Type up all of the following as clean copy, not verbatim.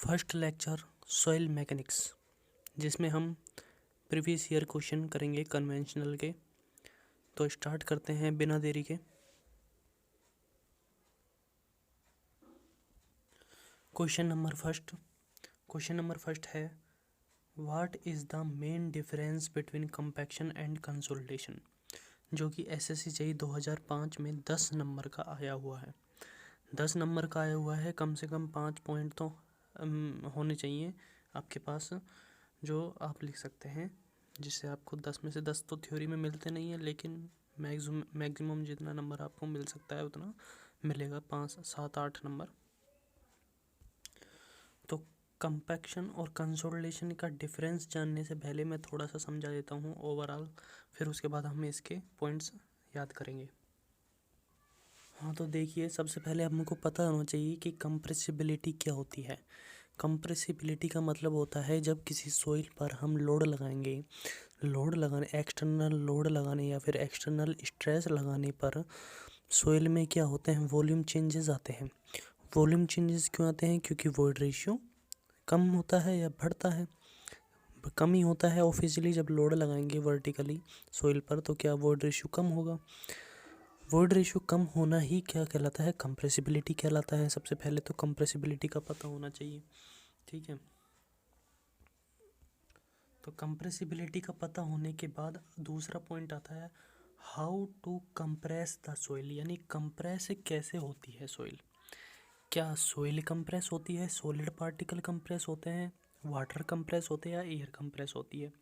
First lecture soil mechanics, जिसमें हम previous year question करेंगे कन्वेंशनल के। तो स्टार्ट करते हैं बिना देरी के। क्वेश्चन नंबर फर्स्ट है, what is the main difference between compaction and consolidation, जो कि एसएससी जेईई 2005 में 10 नंबर का आया हुआ है। 10 नंबर का आया हुआ है, कम से कम 5 पॉइंट तो होने चाहिए आपके पास, जो आप लिख सकते हैं, जिससे आपको 10 में से 10 तो थ्योरी में मिलते नहीं है, लेकिन मैक्सिमम जितना नंबर आपको मिल सकता है उतना मिलेगा, 5 7 8 नंबर। तो कंपैक्शन और कंसोलिडेशन का डिफरेंस जानने से पहले मैं थोड़ा सा समझा देता हूँ ओवरऑल, फिर उसके बाद हम इसके पॉइंट्स याद करेंगे। हाँ, तो देखिए, सबसे पहले हमको पता होना चाहिए कि कंप्रेसिबिलिटी क्या होती है। कंप्रेसिबिलिटी का मतलब होता है जब किसी सॉइल पर हम एक्सटर्नल लोड लगाने या फिर एक्सटर्नल स्ट्रेस लगाने पर सॉइल में क्या होते हैं, वॉल्यूम चेंजेस आते हैं। वॉल्यूम चेंजेस क्यों आते हैं? क्योंकि वॉइड रेशियो कम होता है या बढ़ता है। कम ही होता है ऑफिशियली, जब लोड लगाएंगे वर्टिकली सॉइल पर तो क्या वॉइड रेशियो कम होगा। वॉइड रेशियो कम होना ही क्या कहलाता है? कंप्रेसिबिलिटी कहलाता है। सबसे पहले तो कंप्रेसिबिलिटी का पता होना चाहिए, ठीक है। तो कंप्रेसिबिलिटी का पता होने के बाद दूसरा पॉइंट आता है, how to compress the soil, यानी कंप्रेस कैसे होती है सॉइल। क्या सॉइल कंप्रेस होती है, सॉलिड पार्टिकल कंप्रेस होते हैं, वाटर कंप्रेस होते हैं, या एयर कंप्रेस होती है?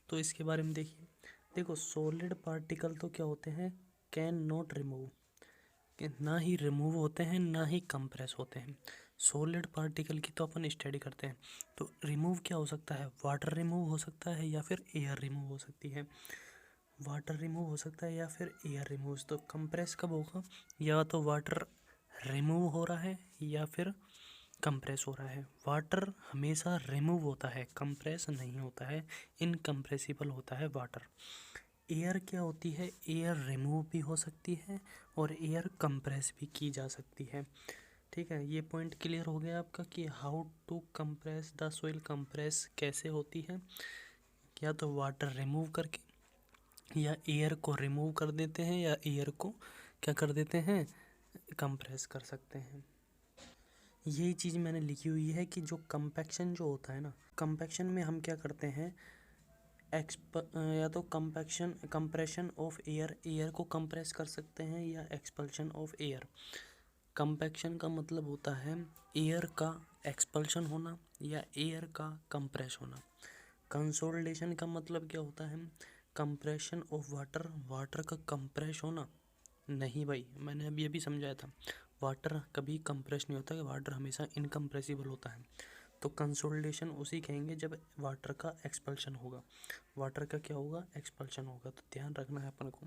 तो इसके बारे में देखो, सॉलिड पार्टिकल तो क्या होते हैं, कैन नॉट रिमूव, ना ही रिमूव होते हैं ना ही कंप्रेस होते हैं। सॉलिड पार्टिकल की तो अपन स्टडी करते हैं। तो रिमूव क्या हो सकता है? वाटर रिमूव हो सकता है या फिर एयर रिमूव हो सकती है। वाटर रिमूव हो सकता है या फिर एयर रिमूव। तो कंप्रेस कब होगा? या तो वाटर रिमूव हो रहा है या फिर कंप्रेस हो रहा है। वाटर हमेशा रिमूव होता है, कंप्रेस नहीं होता है, इनकम्प्रेसिबल होता है वाटर। एयर क्या होती है? एयर रिमूव भी हो सकती है और एयर कंप्रेस भी की जा सकती है, ठीक है। ये पॉइंट क्लियर हो गया आपका कि how to compress the soil, compress कैसे होती है, या तो वाटर रिमूव करके, या एयर को रिमूव कर देते हैं, या एयर को क्या कर देते हैं, कंप्रेस कर सकते हैं। यही चीज़ मैंने लिखी हुई है कि जो कंपैक्शन जो होता है ना, कंपैक्शन में हम क्या करते हैं, या तो कंप्रेशन ऑफ एयर को कंप्रेस कर सकते हैं, या एक्सपल्शन ऑफ एयर। कंपैक्शन का मतलब होता है एयर का एक्सपल्शन होना या एयर का कंप्रेस होना। कंसोलिडेशन का मतलब क्या होता है? कंप्रेशन ऑफ वाटर का कंप्रेस होना। नहीं भाई, मैंने अभी अभी समझाया था, वाटर कभी कंप्रेस नहीं होता, वाटर हमेशा इनकम्प्रेसिबल होता है। तो कंसोलिडेशन उसी कहेंगे जब वाटर का एक्सपल्शन होगा। वाटर का क्या होगा? एक्सपल्शन होगा। तो ध्यान रखना है अपन को।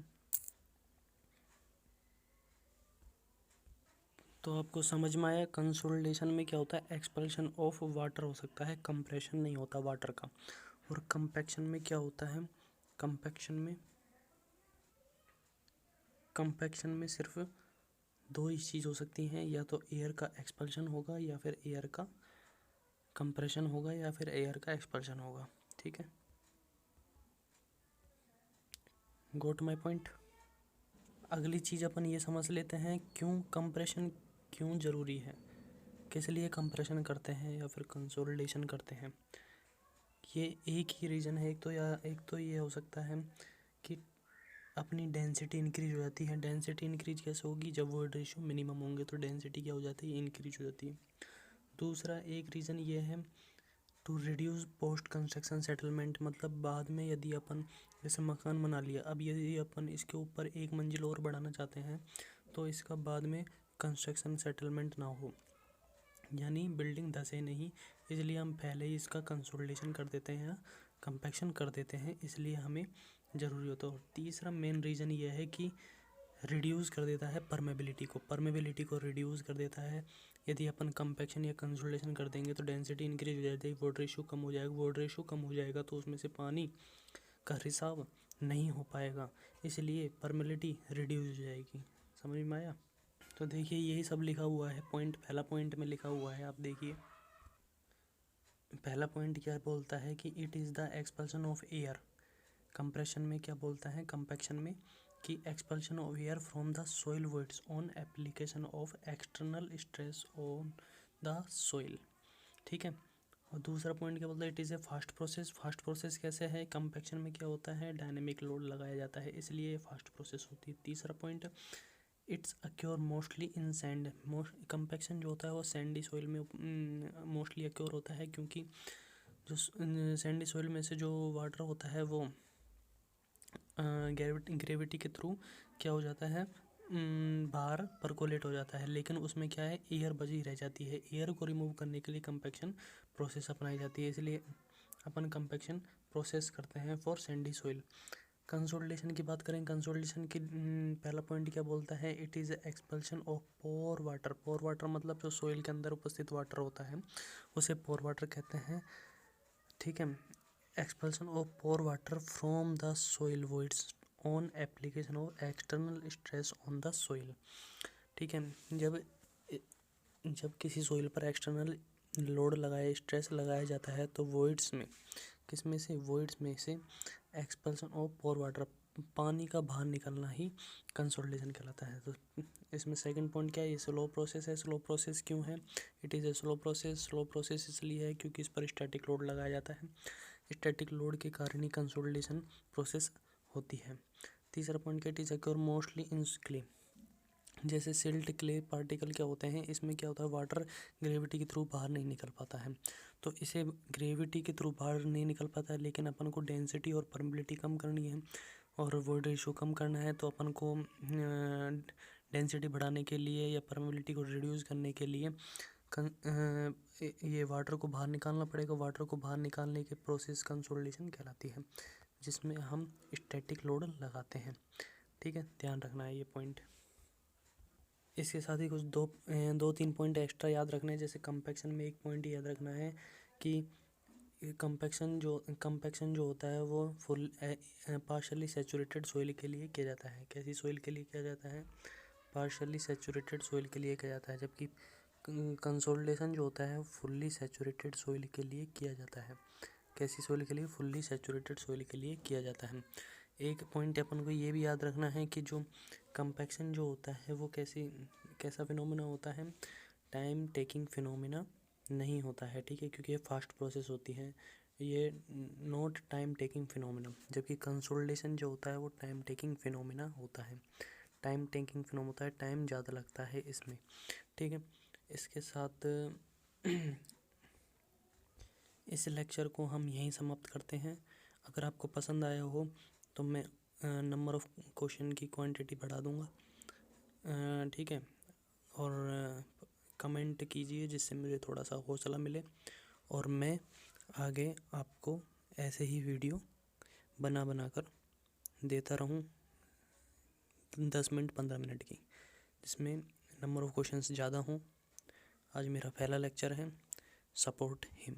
तो आपको समझ में आया, कंसोलिडेशन में क्या होता है, एक्सपल्शन ऑफ वाटर हो सकता है, कंप्रेशन नहीं होता वाटर का। और कंपैक्शन में क्या होता है, कंपैक्शन में सिर्फ दो ही चीज़ हो सकती हैं, या तो एयर का एक्सपल्शन होगा या फिर एयर का कंप्रेशन होगा या फिर एयर का एक्सपल्शन होगा, ठीक है। गोट माय पॉइंट। अगली चीज़ अपन ये समझ लेते हैं, क्यों कंप्रेशन क्यों ज़रूरी है, किस लिए कंप्रेशन करते हैं या फिर कंसोलिडेशन करते हैं। ये एक ही रीज़न है, एक तो ये हो सकता है कि अपनी डेंसिटी इंक्रीज हो जाती है। डेंसिटी इंक्रीज कैसे होगी? जब वॉइड रेशियो मिनिमम होंगे तो डेंसिटी क्या हो जाती है, इंक्रीज हो जाती है। दूसरा एक रीज़न ये है, to reduce post construction settlement, मतलब बाद में यदि अपन जैसे मकान बना लिया, अब यदि अपन इसके ऊपर एक मंजिल और बढ़ाना चाहते हैं तो इसका बाद में कंस्ट्रक्शन सेटलमेंट ना हो, यानी बिल्डिंग धसे नहीं, इसलिए हम पहले ही इसका कंसोलिडेशन कर देते हैं, कंपैक्शन कर देते हैं, इसलिए हमें ज़रूरी होता है। और तीसरा मेन रीज़न ये है कि रिड्यूस कर देता है परमेबिलिटी को रिड्यूस कर देता है। यदि अपन कंपैक्शन या कंसोलिडेशन कर देंगे तो डेंसिटी इंक्रीज हो जाती है, वॉटर रेशियो कम हो जाएगा। वॉटर रेशियो कम हो जाएगा तो उसमें से पानी का रिसाव नहीं हो पाएगा, इसलिए परमेबिलिटी रिड्यूस हो जाएगी। समझ में आया? तो देखिए, यही सब लिखा हुआ है, पॉइंट पहला पॉइंट में लिखा हुआ है, आप देखिए। पहला पॉइंट क्या बोलता है कि it is the expulsion of air. Compression में क्या बोलता है, कंपैक्शन में, कि expulsion of air from the soil voids on application of external stress on the soil. ठीक है। और दूसरा पॉइंट क्या बोलता है, it is a fast process. Fast process कैसे है, कंपैक्शन में क्या होता है, डायनेमिक लोड लगाया जाता है, इसलिए ये फास्ट प्रोसेस होती है। तीसरा point, it's acquire mostly in sand. Compaction जो होता है वो सैंडी सॉइल में मोस्टली अक्योर होता है, क्योंकि जो सैंडी सॉइल में से जो वाटर होता है वो ग्रेविटी के थ्रू क्या हो जाता है, बाहर परकोलेट हो जाता है, लेकिन उसमें क्या है, एयर बची रह जाती है। एयर को रिमूव करने के लिए कंपैक्शन प्रोसेस अपनाई जाती है, इसलिए अपन कंपैक्शन प्रोसेस करते हैं फॉर सैंडी सॉइल। कंसोलिडेशन की बात करें, कंसोलिडेशन की पहला पॉइंट क्या बोलता है, it is expulsion of pore water. Pore water मतलब जो सॉइल के अंदर उपस्थित वाटर होता है उसे पोर वाटर कहते हैं। ठीक है। Expulsion of pore water from the soil voids on application of external stress on the soil. ठीक है। जब किसी सॉइल पर एक्सटर्नल लोड लगाए, स्ट्रेस लगाया जाता है, तो वॉइड्स में, किस में से, वॉइड्स में से एक्सपल्शन ऑफ पोर वाटर, पानी का बाहर निकलना ही कंसोलिडेशन कहलाता है। तो इसमें सेकंड पॉइंट क्या है, ये स्लो प्रोसेस है। स्लो प्रोसेस क्यों है, it is a slow process. Slow process इसलिए है क्योंकि इस पर स्टैटिक लोड लगाया जाता है, स्टैटिक लोड के कारण ही कंसोलिडेशन प्रोसेस होती है। तीसरा पॉइंट क्या, it is acquire mostly in clay. जैसे सिल्ट क्ले पार्टिकल क्या होते हैं, इसमें क्या होता है, वाटर ग्रेविटी के थ्रू बाहर नहीं निकल पाता है, तो इसे ग्रेविटी के थ्रू बाहर नहीं निकल पाता है, लेकिन अपन को डेंसिटी और परमेबिलिटी कम करनी है और वॉइड रेशियो कम करना है, तो अपन को डेंसिटी बढ़ाने के लिए या परमेबिलिटी को रिड्यूस करने के लिए ये वाटर को बाहर निकालना पड़ेगा। वाटर को बाहर निकालने की प्रोसेस कंसोलिडेशन कहलाती है, जिसमें हम स्टैटिक लोड लगाते हैं। ठीक है, ध्यान रखना है ये पॉइंट। इसके साथ ही कुछ दो तीन पॉइंट एक्स्ट्रा याद रखना है। जैसे कंपैक्शन में एक पॉइंट याद रखना है कि कंपैक्शन जो होता है वो फुल पार्शली सैचुरेटेड सॉइल के लिए किया जाता है। कैसी सॉइल के लिए किया जाता है, पार्शली सैचुरेटेड सॉइल के लिए किया जाता है, जबकि कंसोलिडेशन जो होता है फुल्ली सैचुरेटेड सॉइल के लिए किया जाता है। कैसी सॉइल के लिए, फुल्ली सैचुरेटेड सॉइल के लिए किया जाता है। एक पॉइंट अपन को ये भी याद रखना है कि जो कंपैक्शन जो होता है वो कैसा फिनोमेना होता है, टाइम टेकिंग फिनोमेना नहीं होता है। ठीक है, क्योंकि ये फास्ट प्रोसेस होती है, ये नॉट टाइम टेकिंग फिनोमेना। जबकि कंसोलिडेशन जो होता है वो टाइम टेकिंग फिनोमेना होता है। टाइम टेकिंग फिनोमेना होता है, टाइम ज़्यादा लगता है इसमें। ठीक है, इसके साथ इस लेक्चर को हम यहीं समाप्त करते हैं। अगर आपको पसंद आया हो तो मैं नंबर ऑफ़ क्वेश्चन की क्वांटिटी बढ़ा दूँगा। ठीक है, और कमेंट कीजिए जिससे मुझे थोड़ा सा हौसला मिले और मैं आगे आपको ऐसे ही वीडियो बना कर देता रहूँ 10 मिनट 15 मिनट की, जिसमें नंबर ऑफ़ क्वेश्चंस ज़्यादा हों। आज मेरा पहला लेक्चर है, सपोर्ट हिम।